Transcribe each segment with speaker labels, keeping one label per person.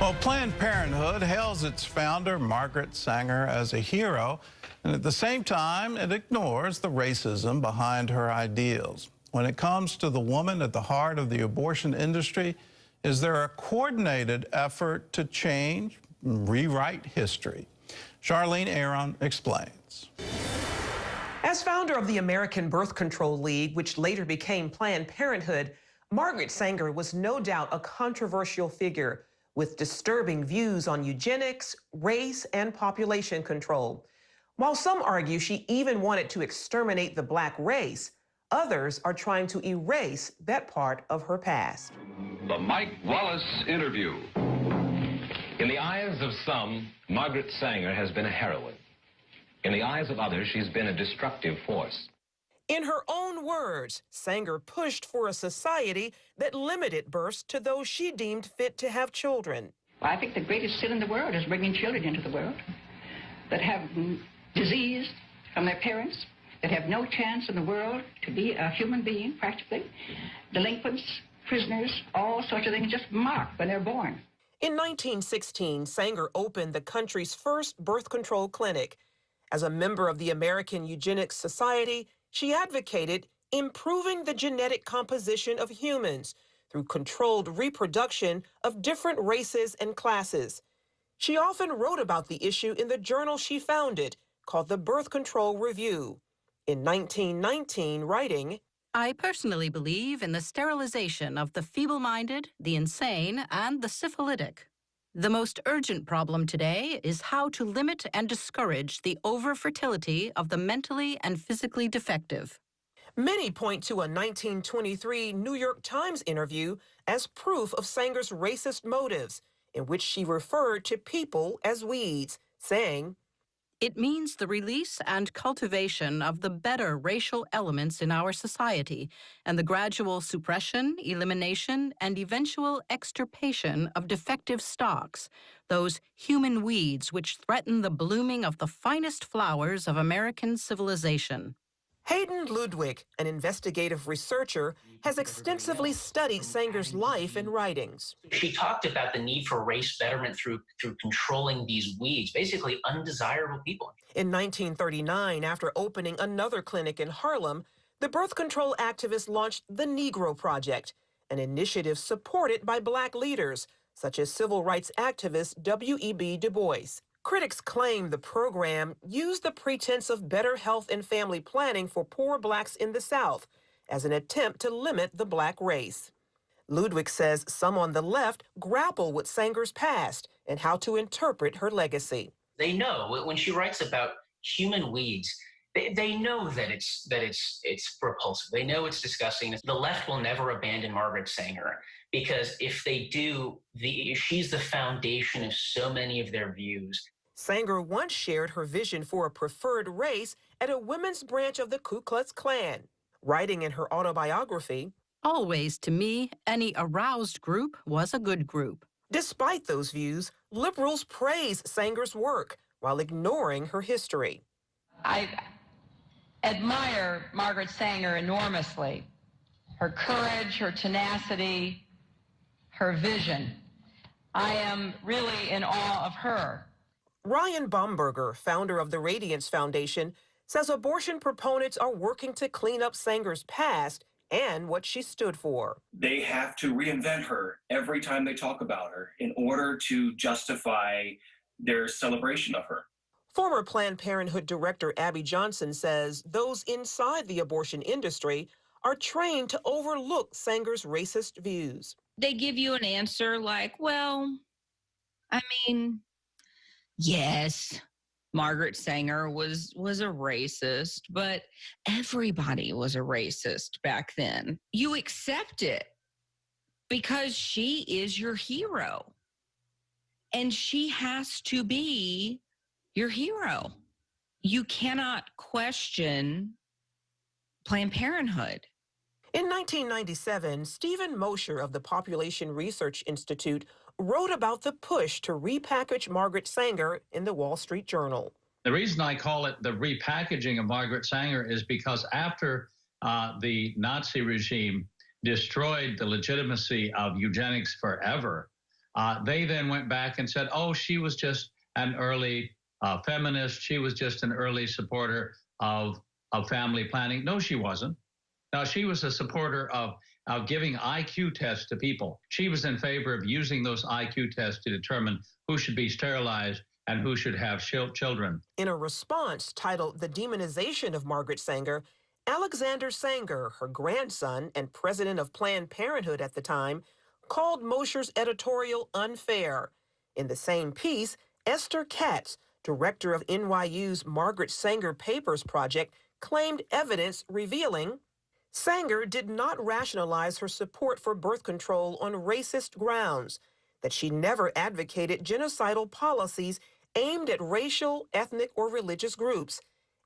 Speaker 1: Well, Planned Parenthood hails its founder, Margaret Sanger, as a hero, and at the same time, it ignores the racism behind her ideals. When it comes to the woman at the heart of the abortion industry, is there a coordinated effort to change, rewrite history? Charlene Aaron explains.
Speaker 2: As founder of the American Birth Control League, which later became Planned Parenthood, Margaret Sanger was no doubt a controversial figure with disturbing views on eugenics, race, and population control. While some argue she even wanted to exterminate the black race, others are trying to erase that part of her past.
Speaker 3: The Mike Wallace Interview.
Speaker 4: In the eyes of some, Margaret Sanger has been a heroine. In the eyes of others, she's been a destructive force.
Speaker 2: In her own words, Sanger pushed for a society that limited births to those she deemed fit to have children.
Speaker 5: I think the greatest sin in the world is bringing children into the world that have disease from their parents, that have no chance in the world to be a human being, practically. Delinquents, prisoners, all sorts of things just marked when they're born.
Speaker 2: In 1916, Sanger opened the country's first birth control clinic. As a member of the American Eugenics Society, she advocated improving the genetic composition of humans through controlled reproduction of different races and classes. She often wrote about the issue in the journal she founded, called the Birth Control Review. In 1919, writing,
Speaker 6: I personally believe in the sterilization of the feeble-minded, the insane, and the syphilitic. The most urgent problem today is how to limit and discourage the over-fertility of the mentally and physically defective.
Speaker 2: Many point to a 1923 New York Times interview as proof of Sanger's racist motives, in which she referred to people as weeds, saying,
Speaker 6: It means the release and cultivation of the better racial elements in our society and the gradual suppression, elimination, and eventual extirpation of defective stocks, those human weeds which threaten the blooming of the finest flowers of American civilization.
Speaker 2: Hayden Ludwig, an investigative researcher, has extensively studied Sanger's life and writings.
Speaker 7: She talked about the need for race betterment through controlling these weeds, basically undesirable people.
Speaker 2: In 1939, after opening another clinic in Harlem, the birth control activist launched the Negro Project, an initiative supported by black leaders, such as civil rights activist W.E.B. Du Bois. Critics claim the program used the pretense of better health and family planning for poor blacks in the South as an attempt to limit the black race. Ludwig says some on the left grapple with Sanger's past and how to interpret her legacy.
Speaker 7: They know when she writes about human weeds, they know that it's repulsive. They know it's disgusting. The left will never abandon Margaret Sanger because if they do, she's the foundation of so many of their views.
Speaker 2: Sanger once shared her vision for a preferred race at a women's branch of the Ku Klux Klan. Writing in her autobiography,
Speaker 6: Always, to me, any aroused group was a good group.
Speaker 2: Despite those views, liberals praise Sanger's work while ignoring her history.
Speaker 8: I admire Margaret Sanger enormously. Her courage, her tenacity, her vision. I am really in awe of her.
Speaker 2: Ryan Baumberger, founder of the Radiance Foundation, says abortion proponents are working to clean up Sanger's past and what she stood for.
Speaker 9: They have to reinvent her every time they talk about her in order to justify their celebration of her.
Speaker 2: Former Planned Parenthood director Abby Johnson says those inside the abortion industry are trained to overlook Sanger's racist views.
Speaker 10: They give you an answer like, well, I mean, yes, Margaret Sanger was a racist, but everybody was a racist back then. You accept it because she is your hero. And she has to be your hero. You cannot question Planned Parenthood.
Speaker 2: In 1997, Stephen Mosher of the Population Research Institute wrote about the push to repackage Margaret Sanger in the Wall Street Journal.
Speaker 11: The reason I call it the repackaging of Margaret Sanger is because after the Nazi regime destroyed the legitimacy of eugenics forever, They then went back and said, oh, she was just an early feminist. She was just an early supporter of family planning. No, she wasn't. Now, she was a supporter of giving IQ tests to people. She was in favor of using those IQ tests to determine who should be sterilized and who should have children.
Speaker 2: In a response titled The Demonization of Margaret Sanger, Alexander Sanger, her grandson and president of Planned Parenthood at the time, called Mosher's editorial unfair. In the same piece, Esther Katz, director of NYU's Margaret Sanger Papers Project, claimed evidence revealing Sanger did not rationalize her support for birth control on racist grounds, that she never advocated genocidal policies aimed at racial, ethnic, or religious groups,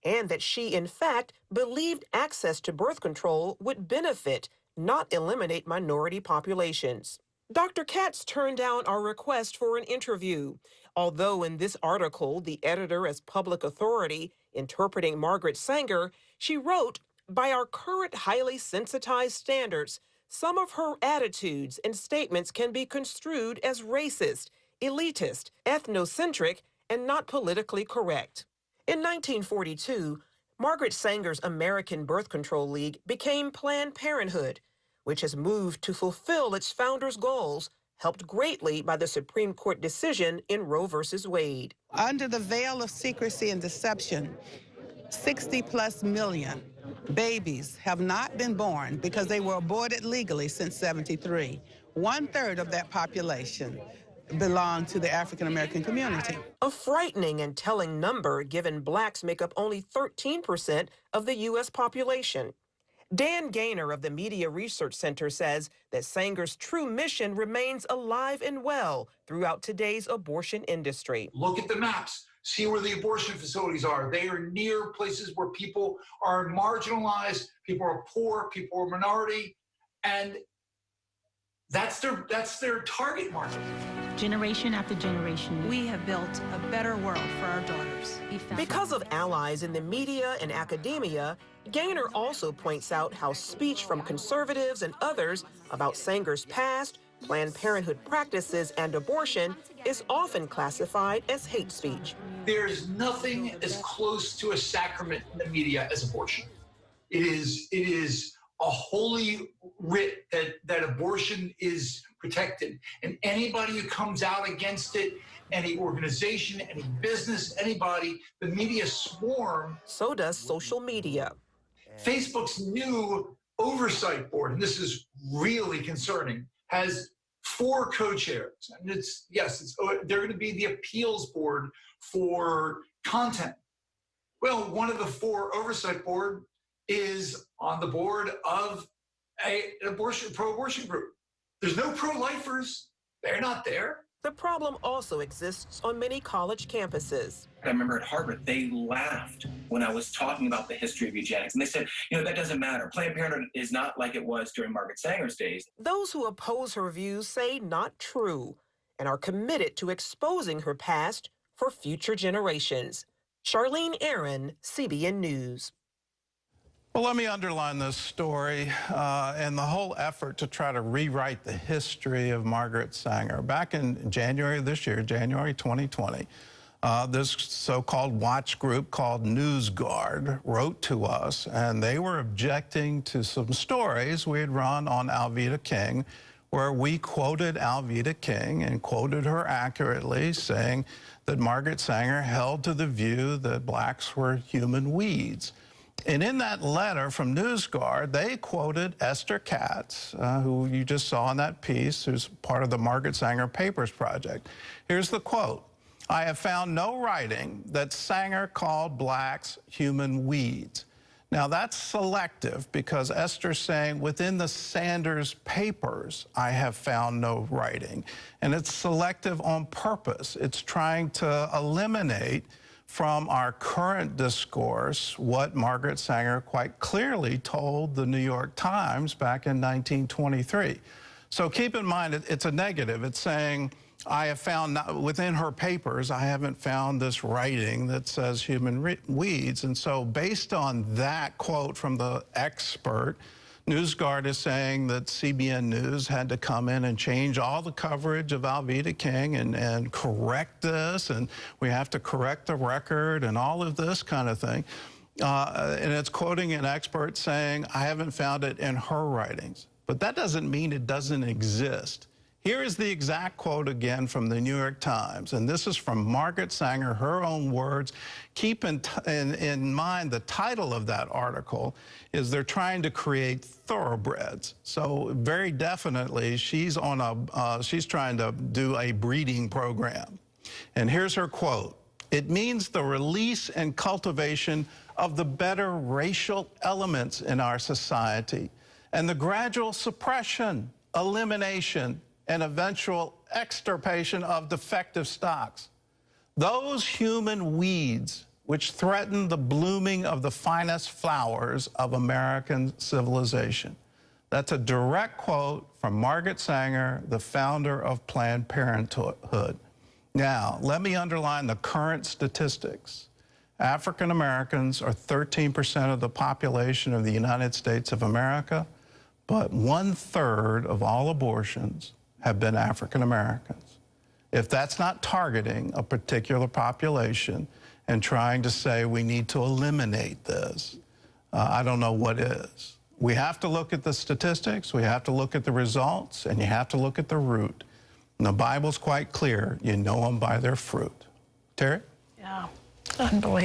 Speaker 2: and that she, in fact, believed access to birth control would benefit, not eliminate minority populations. Dr. Katz turned down our request for an interview, although in this article, the editor as public authority interpreting Margaret Sanger, she wrote, by our current highly sensitized standards, some of her attitudes and statements can be construed as racist, elitist, ethnocentric, and not politically correct. In 1942, Margaret Sanger's American Birth Control League became Planned Parenthood, which has moved to fulfill its founders' goals, helped greatly by the Supreme Court decision in Roe v. Wade.
Speaker 12: Under the veil of secrecy and deception, 60+ million babies have not been born because they were aborted legally since '73. 1/3 of that population belong to the African American community.
Speaker 2: A frightening and telling number given blacks make up only 13% of the U.S. population. Dan Gaynor of the Media Research Center says that Sanger's true mission remains alive and well throughout today's abortion industry.
Speaker 13: Look at the maps. See where the abortion facilities are. They are near places where people are marginalized, people are poor, people are minority, and that's their target market.
Speaker 14: Generation after generation, we have built a better world for our daughters.
Speaker 2: Because of allies in the media and academia, Gaynor also points out how speech from conservatives and others about Sanger's past, Planned Parenthood practices, and abortion is often classified as hate speech.
Speaker 13: There's nothing as close to a sacrament in the media as abortion. It is a holy writ that abortion is protected. And anybody who comes out against it, any organization, any business, anybody, the media swarm.
Speaker 2: So does social media.
Speaker 13: Facebook's new oversight board, and this is really concerning, has 4 co-chairs. And they're going to be the appeals board for content. Well, one of the 4 oversight board is on the board of an pro-abortion group. There's no pro-lifers. They're not there.
Speaker 2: The problem also exists on many college campuses.
Speaker 9: I remember at Harvard, they laughed when I was talking about the history of eugenics. And they said, that doesn't matter. Planned Parenthood is not like it was during Margaret Sanger's days.
Speaker 2: Those who oppose her views say not true and are committed to exposing her past for future generations. Charlene Aaron, CBN News.
Speaker 1: Well, let me underline this story and the whole effort to try to rewrite the history of Margaret Sanger. Back in January of this year, January 2020, this so-called watch group called NewsGuard wrote to us, and they were objecting to some stories we had run on Alveda King, where we quoted Alveda King and quoted her accurately, saying that Margaret Sanger held to the view that blacks were human weeds. And in that letter from NewsGuard, they quoted Esther Katz, who you just saw in that piece, who's part of the Margaret Sanger Papers Project. Here's the quote. I have found no writing that Sanger called blacks human weeds. Now, that's selective because Esther's saying within the Sanders Papers, I have found no writing. And it's selective on purpose. It's trying to eliminate from our current discourse what Margaret Sanger quite clearly told the New York Times back in 1923. So keep in mind, it's a negative. It's saying, I have found, within her papers, I haven't found this writing that says human weeds. And so based on that quote from the expert, NewsGuard is saying that CBN News had to come in and change all the coverage of Alveda King and correct this, and we have to correct the record and all of this kind of thing. And it's quoting an expert saying, I haven't found it in her writings. But that doesn't mean it doesn't exist. Here is the exact quote again from the New York Times, and this is from Margaret Sanger, her own words. Keep in mind the title of that article is they're trying to create thoroughbreds. So very definitely she's trying to do a breeding program. And here's her quote. It means the release and cultivation of the better racial elements in our society and the gradual suppression, elimination, and eventual extirpation of defective stocks. Those human weeds which threaten the blooming of the finest flowers of American civilization. That's a direct quote from Margaret Sanger, the founder of Planned Parenthood. Now, let me underline the current statistics. African Americans are 13% of the population of the United States of America, but 1/3 of all abortions have been African Americans. If that's not targeting a particular population and trying to say we need to eliminate this, I don't know what is. We have to look at the statistics, we have to look at the results, and you have to look at the root. And the Bible's quite clear, you know them by their fruit. Terry?
Speaker 15: Yeah, unbelievable.